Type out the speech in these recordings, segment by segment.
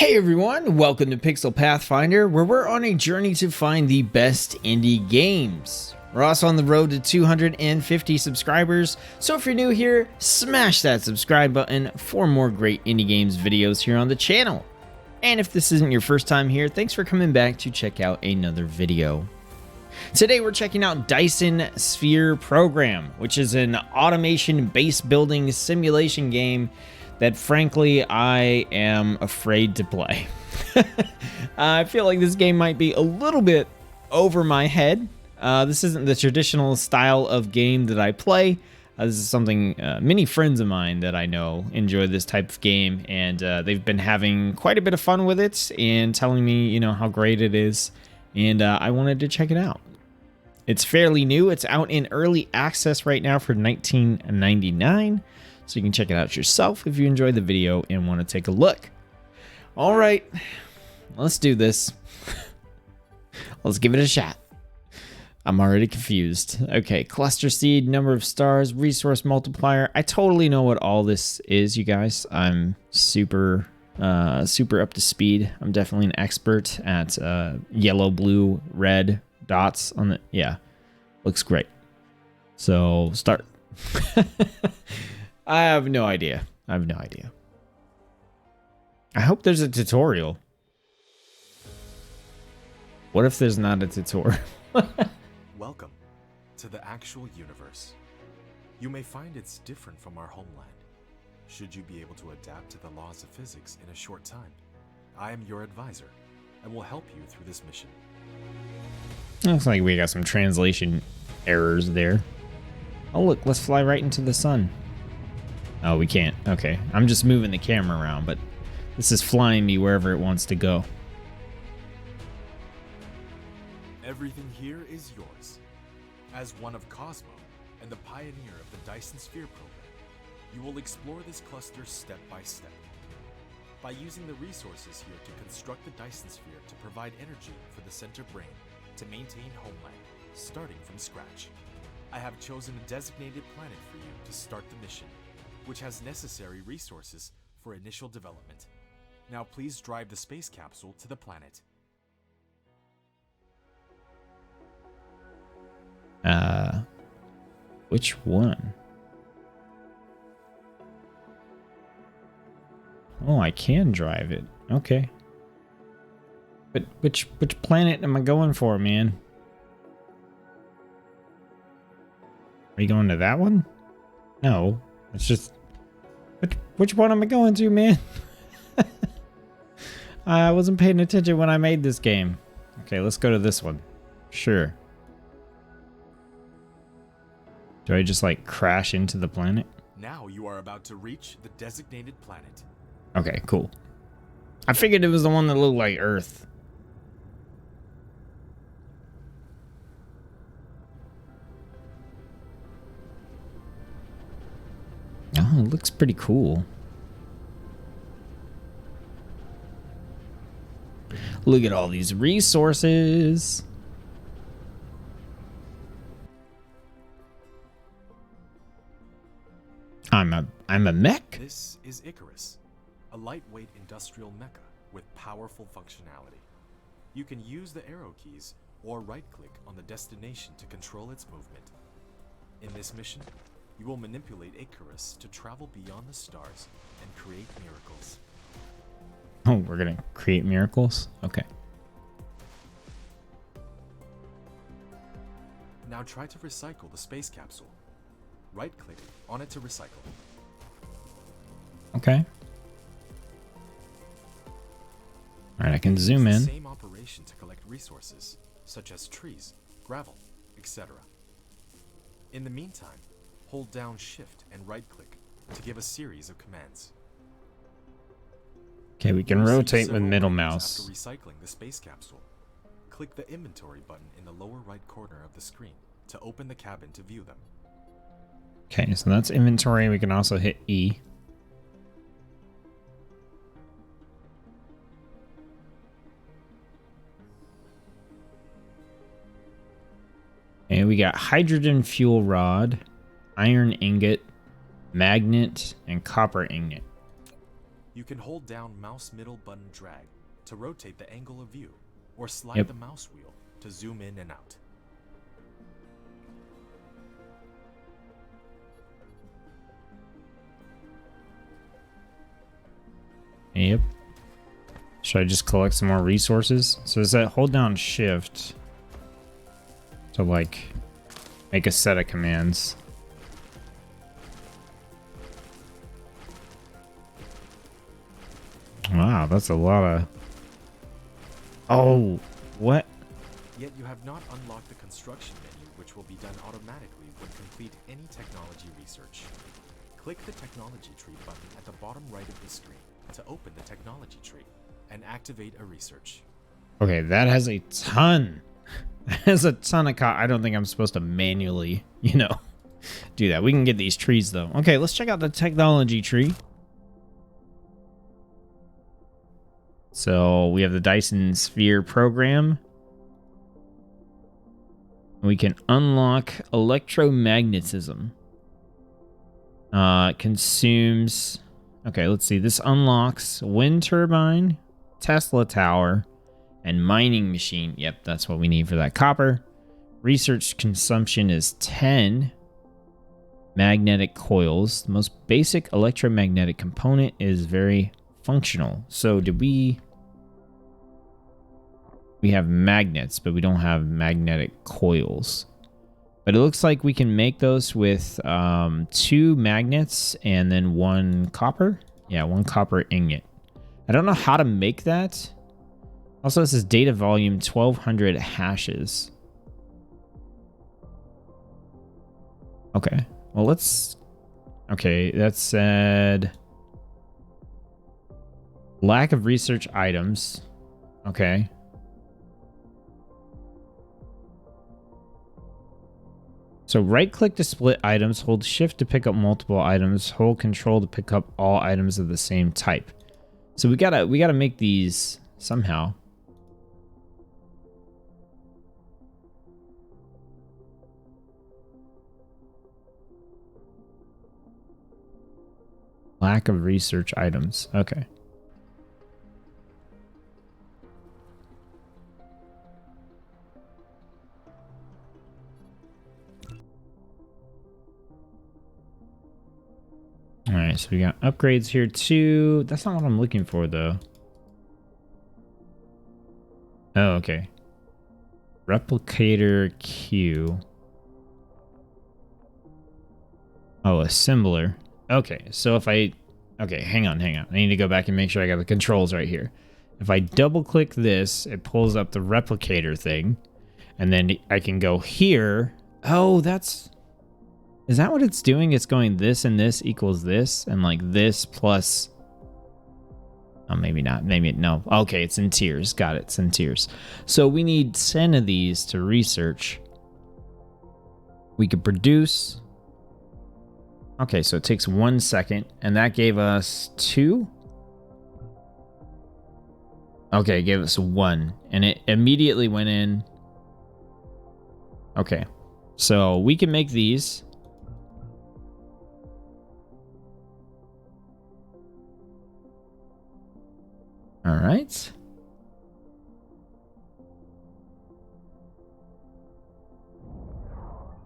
Hey everyone, welcome to Pixel Pathfinder, where we're on a journey to find the best indie games. We're also on the road to 250 subscribers, so if you're new here, smash that subscribe button for more great indie games videos here on the channel. And if this isn't your first time here, thanks for coming back to check out another video. Today we're checking out Dyson Sphere Program, which is an automation base building simulation game that frankly I am afraid to play. I feel like this game might be a little bit over my head. This isn't the traditional style of game that I play. This is something many friends of mine that I know enjoy this type of game, and they've been having quite a bit of fun with it and telling me, how great it is, and I wanted to check it out. It's fairly new. It's out in early access right now for $19.99. So you can check it out yourself if you enjoyed the video and want to take a look. All right, let's do this. Let's give it a shot. I'm already confused. Okay, cluster seed, number of stars, resource multiplier. I totally know what all this is, you guys. I'm super up to speed. I'm definitely an expert at yellow, blue, red dots on the, yeah, looks great. So start. I have no idea. I hope there's a tutorial. What if there's not a tutorial? Welcome to the actual universe. You may find it's different from our homeland. Should you be able to adapt to the laws of physics in a short time, I am your advisor and will help you through this mission. Looks like we got some translation errors there. Oh look, let's fly right into the sun. Oh, we can't. Okay, I'm just moving the camera around, but this is flying me wherever it wants to go. Everything here is yours. As one of Cosmo and the pioneer of the Dyson Sphere Program, you will explore this cluster step by step. By using the resources here to construct the Dyson Sphere to provide energy for the center brain to maintain homeland, starting from scratch. I have chosen a designated planet for you to start the mission, which has necessary resources for initial development. Now please drive the space capsule to the planet. Which one? Oh, I can drive it. Okay. But which planet am I going for, man? Are you going to that one? No. It's just... Which one am I going to, man? I wasn't paying attention when I made this game. Okay, let's go to this one. Sure. Do I just, like, crash into the planet? Now you are about to reach the designated planet. Okay, cool. I figured it was the one that looked like Earth. Oh, it looks pretty cool. Look at all these resources. I'm a mech? This is Icarus, a lightweight industrial mecha with powerful functionality. You can use the arrow keys or right-click on the destination to control its movement. In this mission, you will manipulate Icarus to travel beyond the stars and create miracles. Oh, we're gonna create miracles? Okay. Now try to recycle the space capsule. Right-click on it to recycle. Okay. Alright, I can zoom in. Same operation to collect resources, such as trees, gravel, etc. In the meantime, hold down Shift and right-click to give a series of commands. Okay, we can rotate with middle mouse. After recycling the space capsule, click the inventory button in the lower right corner of the screen to open the cabin to view them. Okay, so that's inventory. We can also hit E. And we got hydrogen fuel rod, iron ingot, magnet, and copper ingot. You can hold down mouse middle button drag to rotate the angle of view, or slide the mouse wheel to zoom in and out. Yep. Should I just collect some more resources? So is that hold down shift to like make a set of commands? Wow, that's a lot of... Oh, what? Yet you have not unlocked the construction menu, which will be done automatically when complete any technology research. Click the technology tree button at the bottom right of the screen to open the technology tree and activate a research. Okay, that has a ton. That has a ton of I don't think I'm supposed to manually, do that. We can get these trees though. Okay, let's check out the technology tree. So we have the Dyson Sphere Program. We can unlock electromagnetism. Consumes... Okay, let's see. This unlocks wind turbine, Tesla tower, and mining machine. Yep, that's what we need for that copper. Research consumption is 10. Magnetic coils. The most basic electromagnetic component is very functional. So did we have magnets, but we don't have magnetic coils. But it looks like we can make those with 2 magnets and then 1 copper. Yeah, 1 copper ingot. I don't know how to make that. Also, this is data volume 1200 hashes. Okay. Well, let's... Okay, that said... Lack of research items. Okay. So right-click to split items, hold shift to pick up multiple items, hold control to pick up all items of the same type. So we gotta make these somehow. Lack of research items. Okay. All right, so we got upgrades here too. That's not what I'm looking for though. Oh, okay. Replicator Q. Oh, assembler. Okay, so if I... Okay, hang on. I need to go back and make sure I got the controls right here. If I double click this, it pulls up the replicator thing. And then I can go here. Oh, that's... Is that what it's doing? It's going this and this equals this, and like this plus... Oh, maybe not. Maybe no. Okay, it's in tiers. Got it. It's in tiers. So we need 10 of these to research. We could produce... Okay, so it takes 1 second, and that gave us 2. Okay, it gave us 1, and it immediately went in. Okay, so we can make these. All right.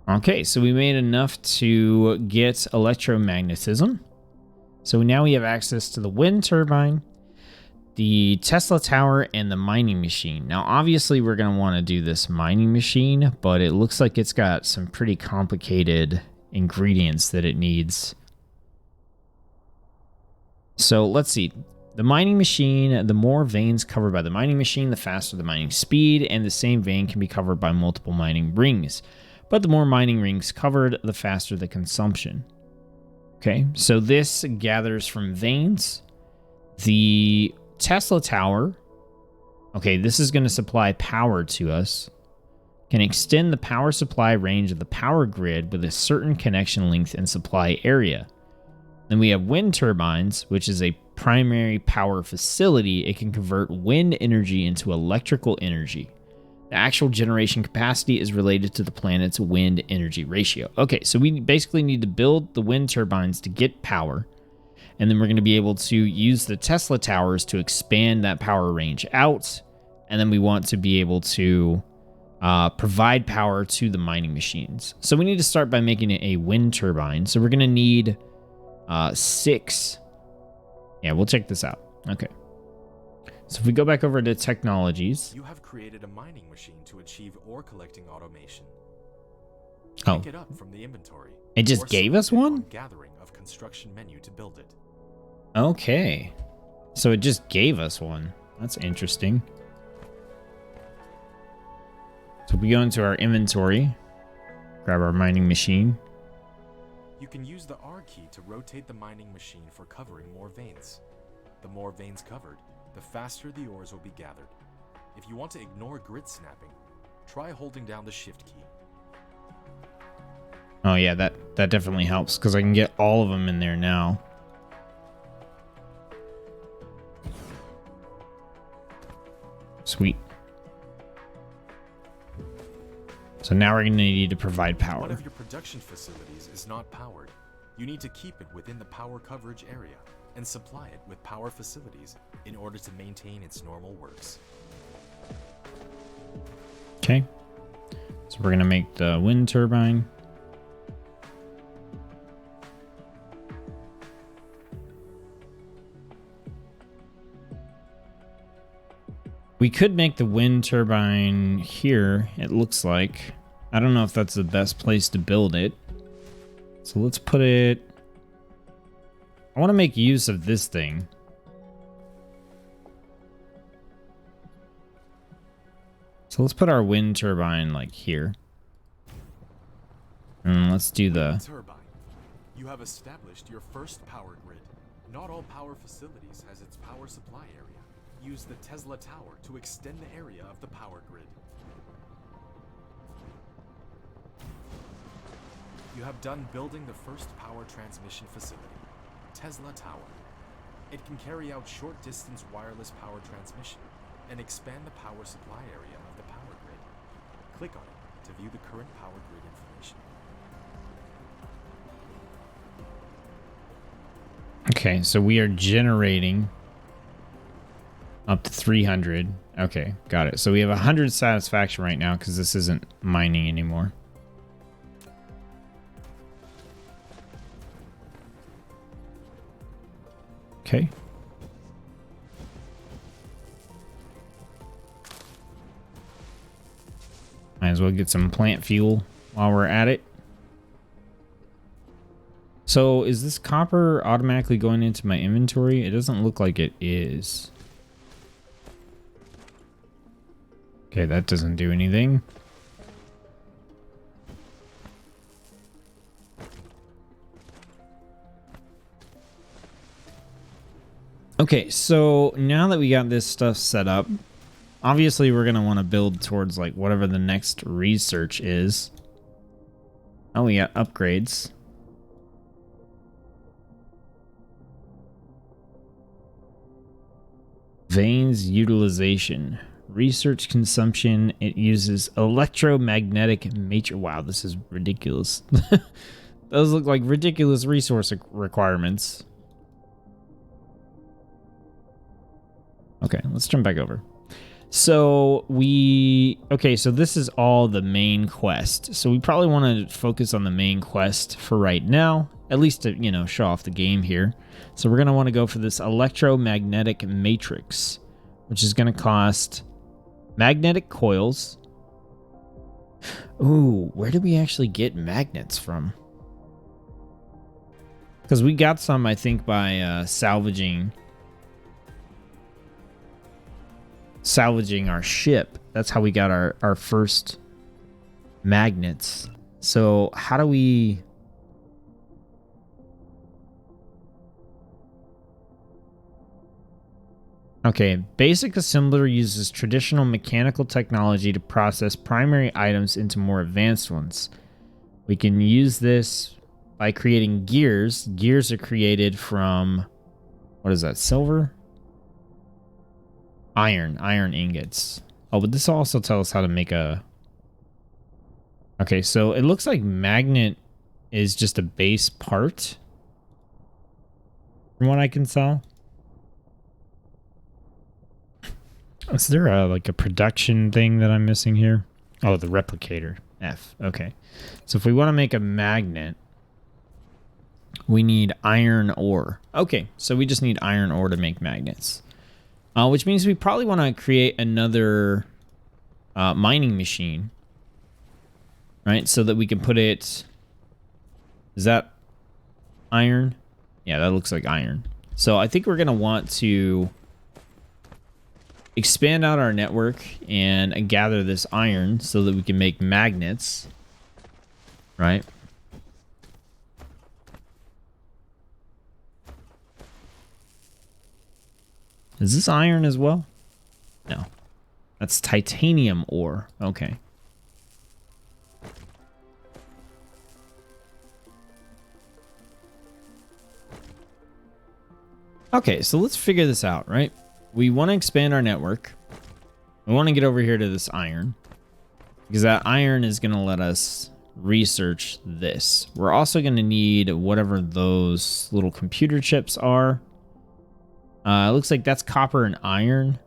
Okay, so we made enough to get electromagnetism. So now we have access to the wind turbine, the Tesla tower, and the mining machine. Now, obviously, we're going to want to do this mining machine, but it looks like it's got some pretty complicated ingredients that it needs. So let's see. The mining machine, the more veins covered by the mining machine, the faster the mining speed, and the same vein can be covered by multiple mining rings. But the more mining rings covered, the faster the consumption. Okay, so this gathers from veins. The Tesla tower, okay, this is going to supply power to us. Can extend the power supply range of the power grid with a certain connection length and supply area. Then we have wind turbines, which is a primary power facility. It can convert wind energy into electrical energy. The actual generation capacity is related to the planet's wind energy ratio. Okay, so we basically need to build the wind turbines to get power. And then we're going to be able to use the Tesla towers to expand that power range out. And then we want to be able to provide power to the mining machines. So we need to start by making it a wind turbine. So we're going to need 6. Yeah, we'll check this out. Okay. So if we go back over to technologies. You have created a mining machine to achieve ore collecting automation. Oh. Pick it up from the inventory. It just gave us one? Gathering of construction menu to build it. Okay. So it just gave us one. That's interesting. So we go into our inventory, grab our mining machine. You can use the R key to rotate the mining machine for covering more veins. The more veins covered, the faster the ores will be gathered. If you want to ignore grid snapping, try holding down the shift key. Oh yeah, that definitely helps because I can get all of them in there now. Sweet. So now we're going to need to provide power. One of your production facilities is not powered. You need to keep it within the power coverage area and supply it with power facilities in order to maintain its normal works. Okay. So we're going to make the wind turbine. We could make the wind turbine here, it looks like. I don't know if that's the best place to build it. So let's put it... I want to make use of this thing. So let's put our wind turbine like here. And let's do the... Turbine. You have established your first power grid. Not all power facilities has its power supply area. Use the Tesla tower to extend the area of the power grid. You have done building the first power transmission facility, Tesla Tower. It can carry out short-distance wireless power transmission and expand the power supply area of the power grid. Click on it to view the current power grid information. Okay, so we are generating up to 300. Okay, got it. So we have 100 satisfaction right now because this isn't mining anymore. Okay. Might as well get some plant fuel while we're at it. So is this copper automatically going into my inventory? It doesn't look like it is. Okay, that doesn't do anything. Okay, so now that we got this stuff set up, obviously we're going to want to build towards like whatever the next research is. Oh, we got upgrades. Veins utilization. Research consumption. It uses electromagnetic matrix. Wow, this is ridiculous. Those look like ridiculous resource requirements. Okay, let's jump back over. So so this is all the main quest. So we probably want to focus on the main quest for right now, at least to, you know, show off the game here. So we're going to want to go for this electromagnetic matrix, which is going to cost magnetic coils. Ooh, where do we actually get magnets from? Because we got some, I think, by salvaging our ship. That's how we got our first magnets. So how do we... Okay, basic assembler uses traditional mechanical technology to process primary items into more advanced ones. We can use this by creating gears. Gears are created from, what is that, silver? Iron ingots. Oh, but this also tells us how to make a... Okay, so it looks like magnet is just a base part. from what I can tell. Is there like a production thing that I'm missing here? Oh, the replicator. F. Okay. So if we want to make a magnet, we need iron ore. Okay, so we just need iron ore to make magnets. Which means we probably want to create another mining machine. Right, so that we can put it... Is that iron? Yeah, that looks like iron. So I think we're going to want to expand out our network and gather this iron so that we can make magnets. Right? Is this iron as well? No. That's titanium ore. Okay. Okay, so let's figure this out, right? We want to expand our network. We want to get over here to this iron, because that iron is going to let us research this. We're also going to need whatever those little computer chips are. It looks like that's copper and iron.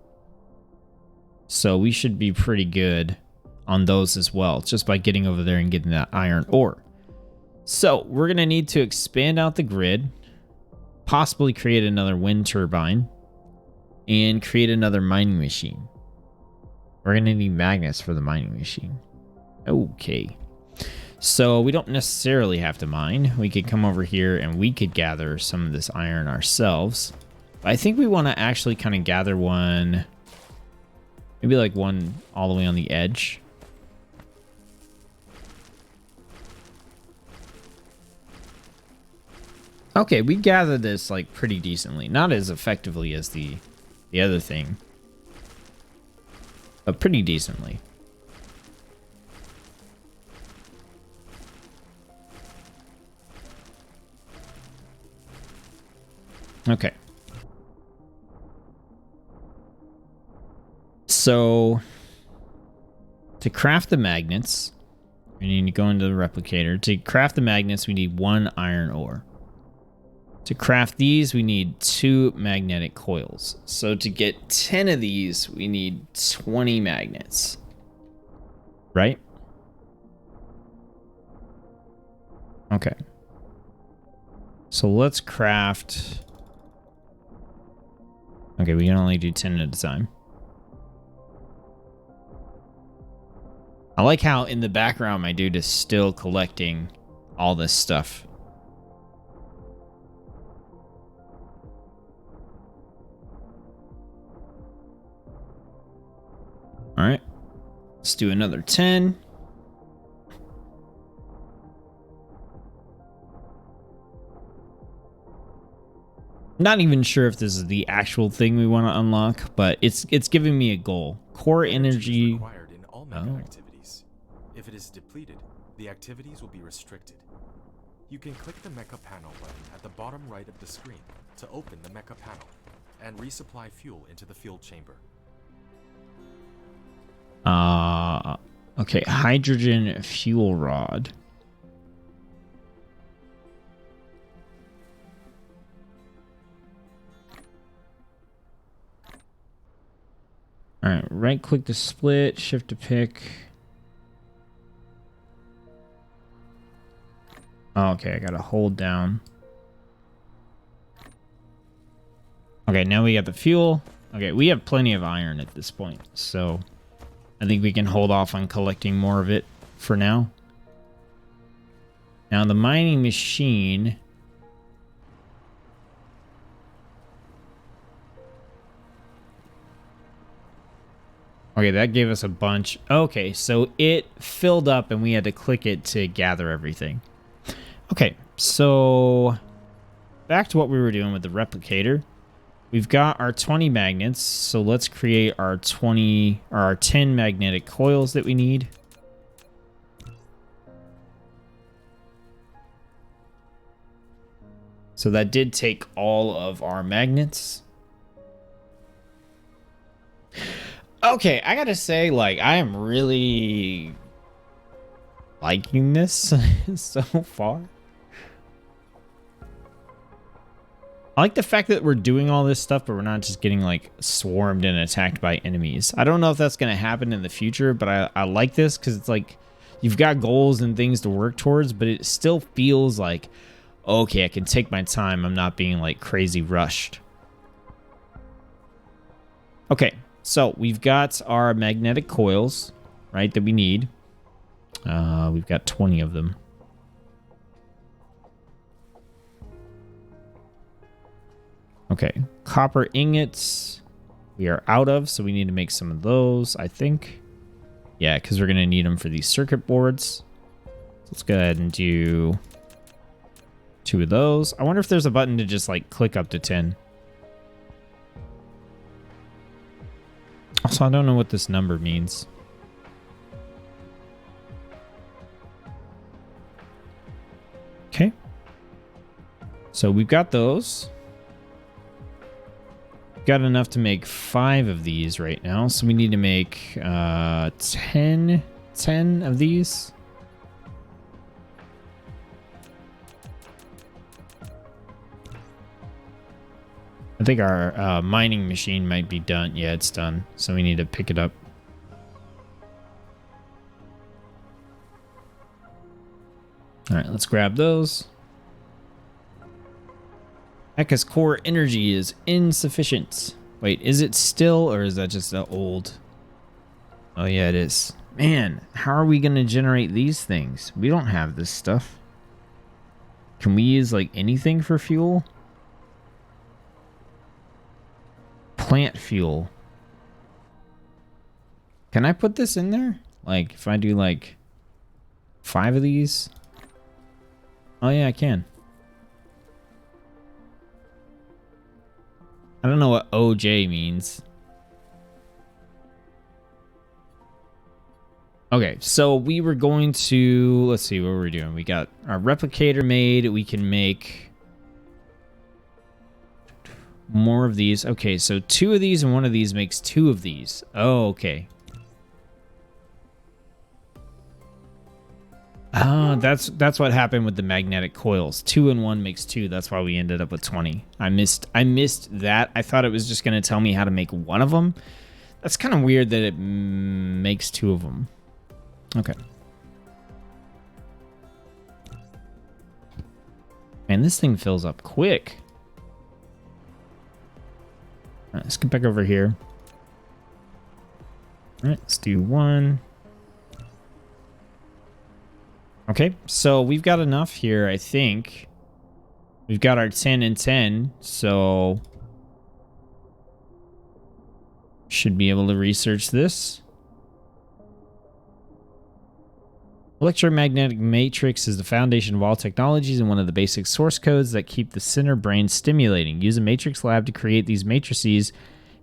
So we should be pretty good on those as well, just by getting over there and getting that iron ore. So we're going to need to expand out the grid, possibly create another wind turbine, and create another mining machine. We're going to need magnets for the mining machine. Okay. So we don't necessarily have to mine. We could come over here and we could gather some of this iron ourselves. But I think we want to actually kind of gather one, maybe like one all the way on the edge. Okay, we gathered this like pretty decently. Not as effectively as the other thing, but pretty decently. Okay. So to craft the magnets, we need to go into the replicator. To craft the magnets, we need 1 iron ore. To craft these, we need 2 magnetic coils. So to get 10 of these, we need 20 magnets. Right? Okay. So let's craft... Okay, we can only do 10 at a time. I like how in the background my dude is still collecting all this stuff. All right, let's do another 10. Not even sure if this is the actual thing we want to unlock, but it's giving me a goal. Core energy required in all mecha activities. If it is depleted, the activities will be restricted. You can click the mecha panel button at the bottom right of the screen to open the mecha panel and resupply fuel into the fuel chamber. Okay, hydrogen fuel rod. All right, right click to split, shift to pick. Oh, okay, I gotta hold down. Okay, now we got the fuel. Okay, we have plenty of iron at this point, so I think we can hold off on collecting more of it for now. Now the mining machine... Okay, that gave us a bunch. Okay, so it filled up and we had to click it to gather everything. Okay, so back to what we were doing with the replicator. We've got our 20 magnets, so let's create our 20 or our 10 magnetic coils that we need. So that did take all of our magnets. Okay, I gotta say, like, I am really liking this so far. I like the fact that we're doing all this stuff, but we're not just getting like swarmed and attacked by enemies. I don't know if that's going to happen in the future, but I like this because it's like you've got goals and things to work towards, but it still feels like, okay, I can take my time. I'm not being like crazy rushed. Okay, so we've got our magnetic coils, right, that we need. We've got 20 of them. Okay, copper ingots we are out of, so we need to make some of those, I think. Yeah, because we're going to need them for these circuit boards. Let's go ahead and do 2 of those. I wonder if there's a button to just like click up to 10. Also, I don't know what this number means. Okay. So we've got those. Got enough to make 5 of these right now, so we need to make 10 of these. I think our mining machine might be done. Yeah, it's done, so we need to pick it up. All right, let's grab those. Ekka's core energy is insufficient. Wait, is it still, or is that just old? Oh, yeah, it is. Man, how are we going to generate these things? We don't have this stuff. Can we use, like, anything for fuel? Plant fuel. Can I put this in there? Like, if I do, like, 5 of these? Oh, yeah, I can. I don't know what OJ means. Okay, so we were going to... Let's see what we're doing. We got our replicator made. We can make more of these. Okay, so 2 of these and 1 of these makes 2 of these. Oh, okay. Ah, that's what happened with the magnetic coils. 2 and 1 makes 2. That's why we ended up with 20. I missed that. I thought it was just going to tell me how to make 1 of them. That's kind of weird that it makes 2 of them. Okay. Man, this thing fills up quick. All right, let's get back over here. All right, let's do 1. Okay, so we've got enough here, I think. We've got our 10 and 10, so should be able to research this. Electromagnetic matrix is the foundation of all technologies and one of the basic source codes that keep the center brain stimulating. Use a matrix lab to create these matrices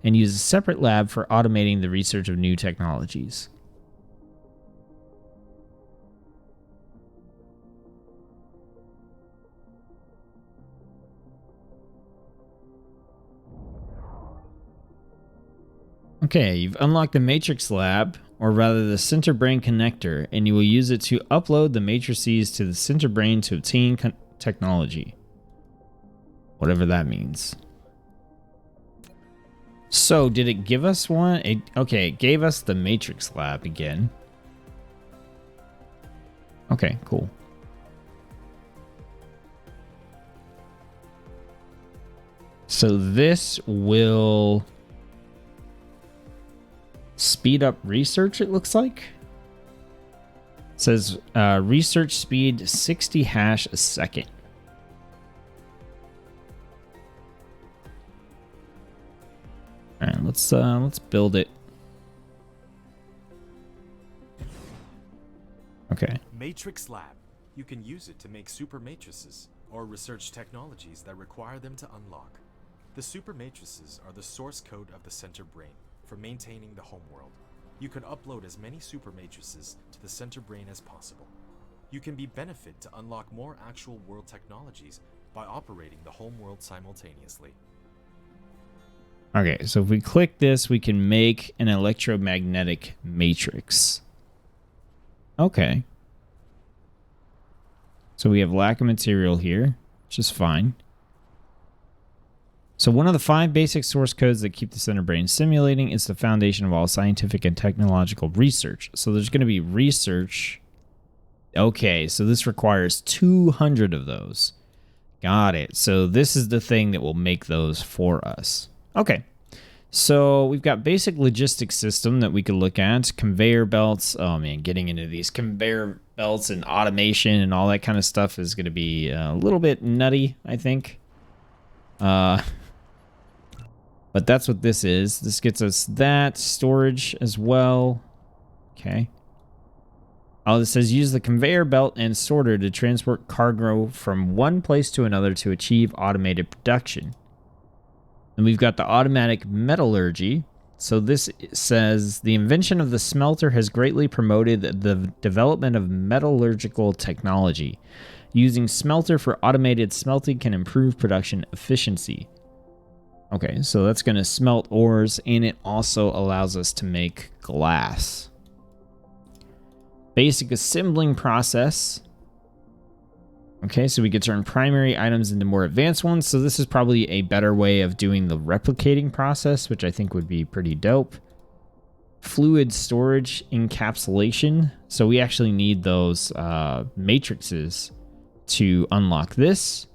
and use a separate lab for automating the research of new technologies. Okay, you've unlocked the Matrix Lab, or rather the Center Brain Connector, and you will use it to upload the matrices to the Center Brain to obtain technology. Whatever that means. So, did it give us one? Okay, it gave us the Matrix Lab again. Okay, cool. So this will speed up research, it looks like. It says research speed 60 hash a second. All right, let's build it. Okay. Matrix Lab. You can use it to make super matrices or research technologies that require them to unlock. The super matrices are the source code of the center brain for maintaining the homeworld. You can upload as many super matrices to the center brain as possible. You can be benefit to unlock more actual world technologies by operating the homeworld simultaneously. Okay, so if we click this, we can make an electromagnetic matrix. Okay. So we have lack of material here, which is fine. So one of the 5 basic source codes that keep the center brain simulating is the foundation of all scientific and technological research. So there's going to be research. Okay, so this requires 200 of those. Got it. So this is the thing that will make those for us. Okay. So we've got basic logistics system that we could look at. Conveyor belts. Oh man, getting into these conveyor belts and automation and all that kind of stuff is going to be a little bit nutty, I think. But that's what this is. This gets us that storage as well. Okay. Oh, this says use the conveyor belt and sorter to transport cargo from one place to another to achieve automated production. And we've got the automatic metallurgy. So this says the invention of the smelter has greatly promoted the development of metallurgical technology. Using smelter for automated smelting can improve production efficiency. Okay, so that's going to smelt ores, and it also allows us to make glass. Basic assembling process. Okay, so we could turn primary items into more advanced ones. So this is probably a better way of doing the replicating process, which I think would be pretty dope. Fluid storage encapsulation. So we actually need those matrices to unlock this.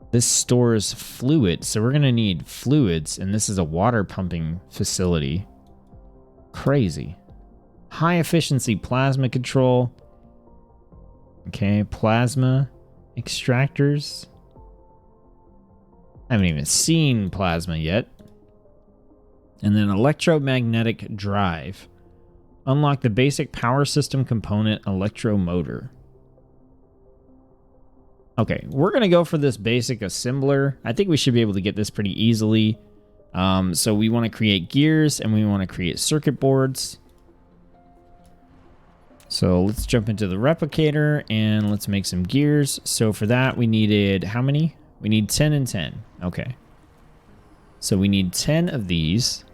This stores fluid, so we're going to need fluids, and this is a water pumping facility. Crazy. High efficiency plasma control. Okay, plasma extractors. I haven't even seen plasma yet. And then electromagnetic drive. Unlock the basic power system component electromotor. Okay, we're going to go for this basic assembler. I think we should be able to get this pretty easily. So we want to create gears and we want to create circuit boards. So let's jump into the replicator and let's make some gears. So for that we needed how many? We need 10 and 10. Okay. So we need 10 of these.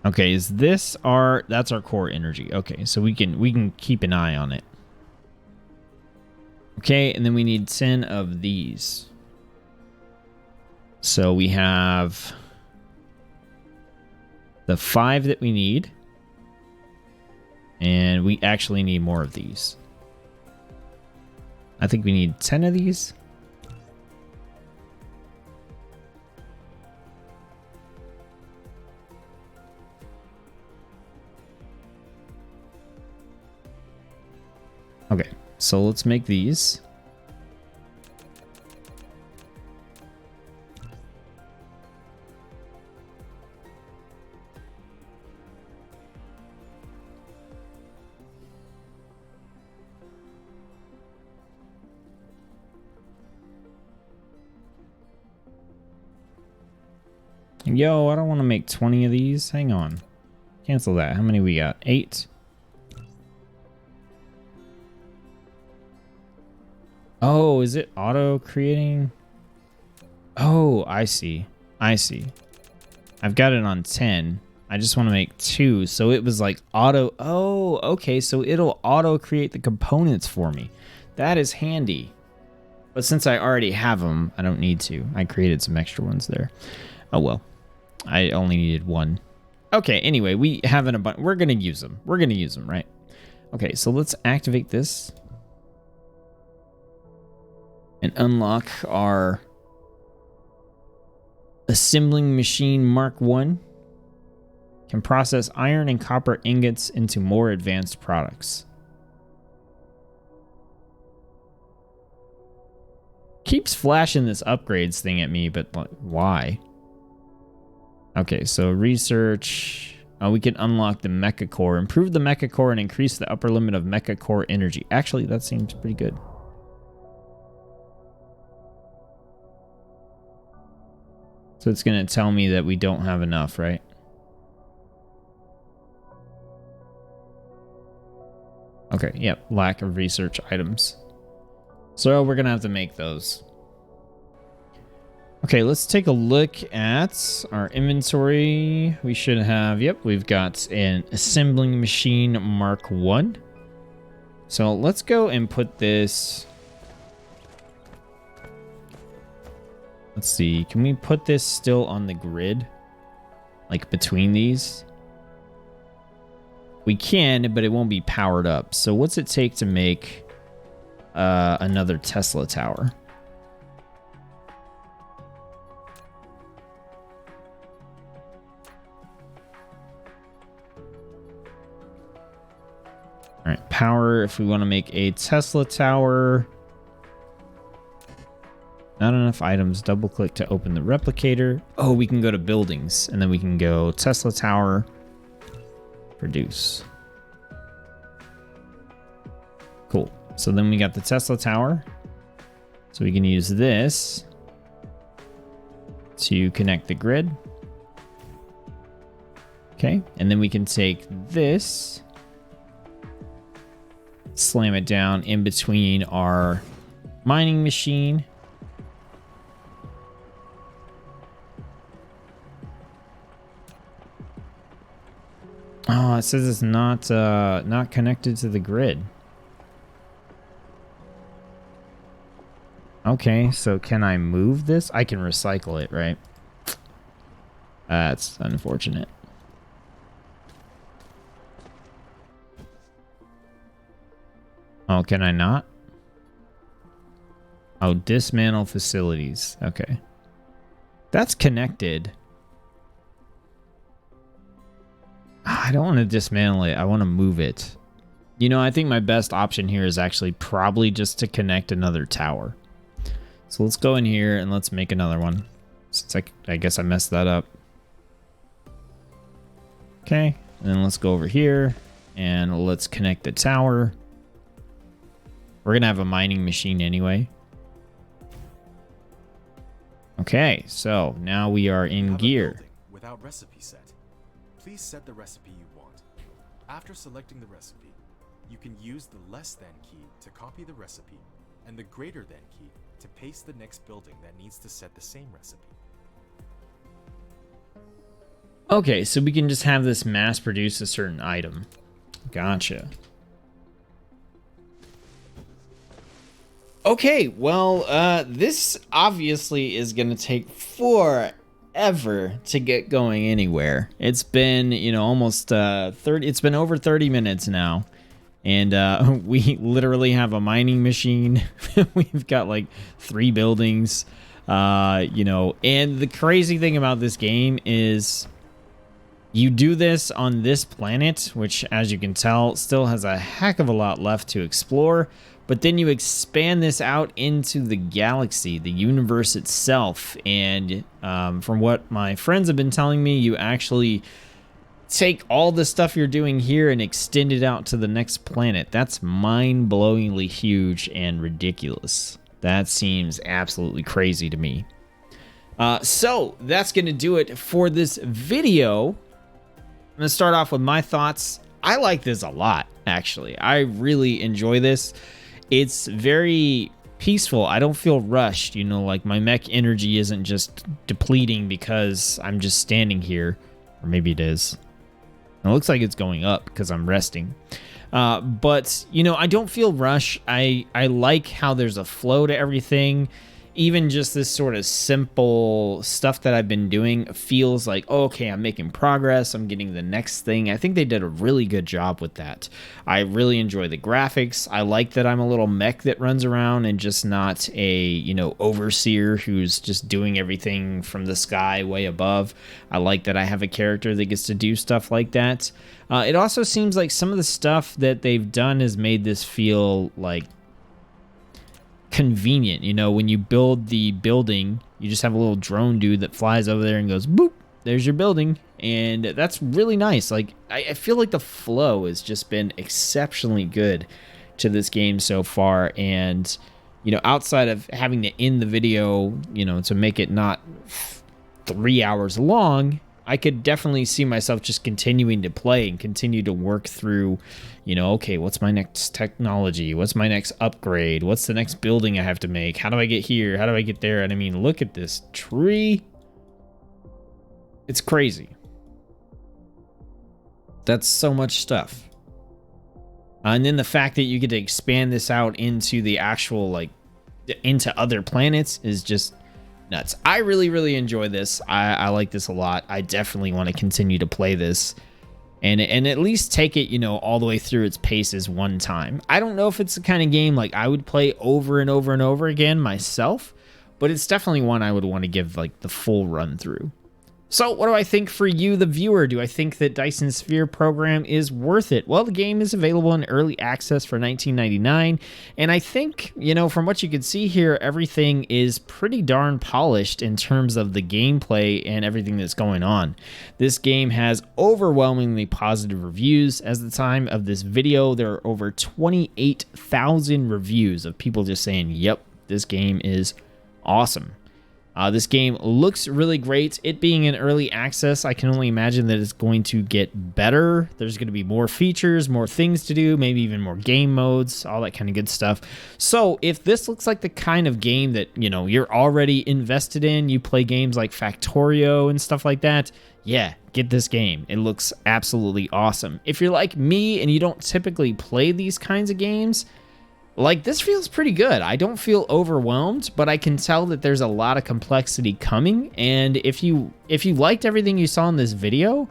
Okay, is this our, that's our core energy. Okay, so we can keep an eye on it. Okay, and then we need 10 of these. So we have the 5 that we need. And we actually need more of these. I think we need 10 of these. Okay, so let's make these. Yo, I don't want to make 20 of these. Hang on. Cancel that. How many we got? 8. Oh, is it auto creating? Oh, I see. I see. I've got it on 10. I just want to make 2. So it was like auto. Oh, okay. So it'll auto create the components for me. That is handy. But since I already have them, I don't need to. I created some extra ones there. Oh, well. I only needed 1. Okay, anyway, we have an abundance. We're going to use them. We're going to use them, right? Okay, so let's activate this. And unlock our assembling machine Mark 1. Can process iron and copper ingots into more advanced products. Keeps flashing this upgrades thing at me, but why? Okay, so research. We can unlock the mecha core. Improve the mecha core and increase the upper limit of mecha core energy. Actually, that seems pretty good. So it's going to tell me that we don't have enough, right? Okay, yep, lack of research items. So we're going to have to make those. Okay, let's take a look at our inventory. We should have, yep, we've got an assembling machine Mark 1. So let's go and put this. Let's see, can we put this still on the grid? Like between these? We can, but it won't be powered up. So what's it take to make another Tesla tower? All right, power, if we want to make a Tesla tower. Not enough items. Double click to open the replicator. Oh, we can go to buildings and then we can go Tesla tower, produce. Cool. So then we got the Tesla tower. So we can use this to connect the grid. Okay. And then we can take this, slam it down in between our mining machine. Oh, it says it's not connected to the grid. Okay, so can I move this? I can recycle it, right? That's unfortunate. Oh, can I not? Oh, dismantle facilities. Okay. That's connected. I don't want to dismantle it. I want to move it. You know, I think my best option here is actually probably just to connect another tower. So let's go in here and let's make another one. Since I guess I messed that up. Okay, and then let's go over here and let's connect the tower. We're going to have a mining machine anyway. Okay, so now we are in gear. Without recipe set. Please set the recipe you want. After selecting the recipe, you can use the less than key to copy the recipe and the greater than key to paste the next building that needs to set the same recipe. Okay, so we can just have this mass produce a certain item. Gotcha. Okay, well, this obviously is going to take forever to get going anywhere. It's been, you know, almost 30, it's been over 30 minutes now. And we literally have a mining machine. We've got like 3 buildings, you know, and the crazy thing about this game is you do this on this planet, which as you can tell, still has a heck of a lot left to explore. But then you expand this out into the galaxy, the universe itself. And from what my friends have been telling me, you actually take all the stuff you're doing here and extend it out to the next planet. That's mind-blowingly huge and ridiculous. That seems absolutely crazy to me. So that's going to do it for this video. I'm going to start off with my thoughts. I like this a lot, actually. I really enjoy this. It's very peaceful. I don't feel rushed, you know, like my mech energy isn't just depleting because I'm just standing here. Or maybe it is. It looks like it's going up because I'm resting. But, you know, I don't feel rushed. I like how there's a flow to everything. Even just this sort of simple stuff that I've been doing feels like, oh, okay, I'm making progress. I'm getting the next thing. I think they did a really good job with that. I really enjoy the graphics. I like that I'm a little mech that runs around and just not a, you know, overseer who's just doing everything from the sky way above. I like that I have a character that gets to do stuff like that. It also seems like some of the stuff that they've done has made this feel like convenient. You know, when you build the building, you just have a little drone dude that flies over there and goes boop, there's your building. And that's really nice. Like I feel like the flow has just been exceptionally good to this game so far. And you know, outside of having to end the video, you know, to make it not 3 hours long, I could definitely see myself just continuing to play and continue to work through, you know, okay, what's my next technology? What's my next upgrade? What's the next building I have to make? How do I get here? How do I get there? And I mean, look at this tree. It's crazy. That's so much stuff. And then the fact that you get to expand this out into the actual, like, into other planets is just nuts. I really enjoy this. I like this a lot. I definitely want to continue to play this and at least take it, you know, all the way through its paces one time. I don't know if it's the kind of game like I would play over and over and over again myself, but it's definitely one I would want to give like the full run through. So what do I think for you, the viewer? Do I think that Dyson Sphere Program is worth it? Well, the game is available in early access for $19.99, and I think, you know, from what you can see here, everything is pretty darn polished in terms of the gameplay and everything that's going on. This game has overwhelmingly positive reviews. As the time of this video, there are over 28,000 reviews of people just saying, yep, this game is awesome. This game looks really great. It being in early access, I can only imagine that it's going to get better. There's going to be more features, more things to do, maybe even more game modes, all that kind of good stuff. So if this looks like the kind of game that, you know, you're already invested in, you play games like Factorio and stuff like that, yeah, get this game. It looks absolutely awesome. If you're like me and you don't typically play these kinds of games, like, this feels pretty good. I don't feel overwhelmed, but I can tell that there's a lot of complexity coming. And if you liked everything you saw in this video,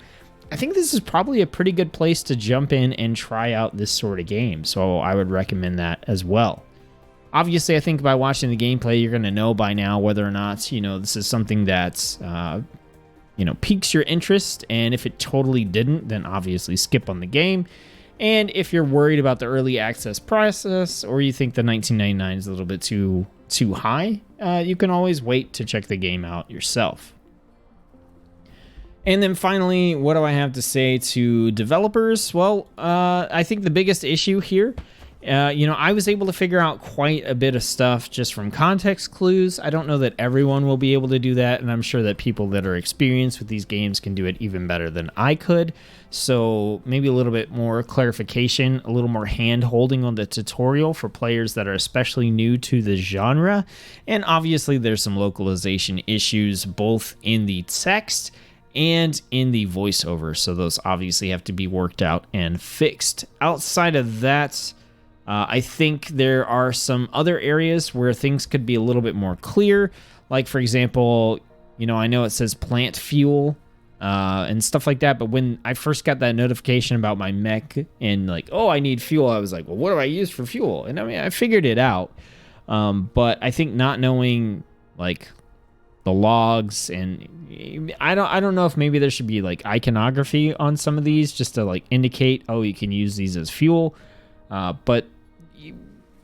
I think this is probably a pretty good place to jump in and try out this sort of game. So I would recommend that as well. Obviously, I think by watching the gameplay, you're going to know by now whether or not, you know, this is something that's, you know, piques your interest. And if it totally didn't, then obviously skip on the game. And if you're worried about the early access process, or you think the $19.99 is a little bit too high, you can always wait to check the game out yourself. And then finally, what do I have to say to developers? Well, I think the biggest issue here, you know, I was able to figure out quite a bit of stuff just from context clues. I don't know that everyone will be able to do that, and I'm sure that people that are experienced with these games can do it even better than I could. So maybe a little bit more clarification, a little more hand-holding on the tutorial for players that are especially new to the genre. And obviously there's some localization issues both in the text and in the voiceover, so those obviously have to be worked out and fixed. Outside of that, I think there are some other areas where things could be a little bit more clear. Like, for example, you know, I know it says plant fuel and stuff like that, but when I first got that notification about my mech and like, oh, I need fuel, I was like, well, what do I use for fuel? And I mean, I figured it out, but I think not knowing like the logs, and I don't know if maybe there should be like iconography on some of these just to like indicate, oh, you can use these as fuel, but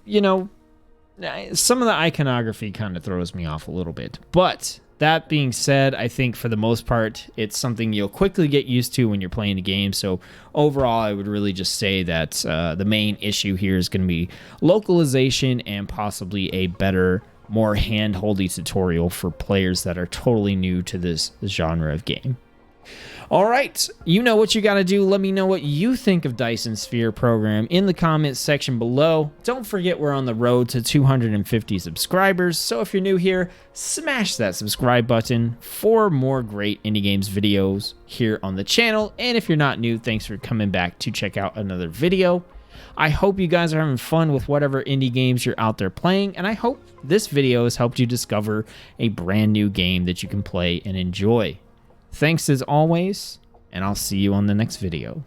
you know, some of the iconography kind of throws me off a little bit. But that being said, I think for the most part, it's something you'll quickly get used to when you're playing the game. So overall, I would really just say that the main issue here is going to be localization and possibly a better, more hand-holdy tutorial for players that are totally new to this genre of game. All right, you know what you got to do. Let me know what you think of Dyson Sphere Program in the comments section below. Don't forget we're on the road to 250 subscribers, so if you're new here, smash that subscribe button for more great indie games videos here on the channel. And if you're not new, thanks for coming back to check out another video. I hope you guys are having fun with whatever indie games you're out there playing, and I hope this video has helped you discover a brand new game that you can play and enjoy. Thanks as always, and I'll see you on the next video.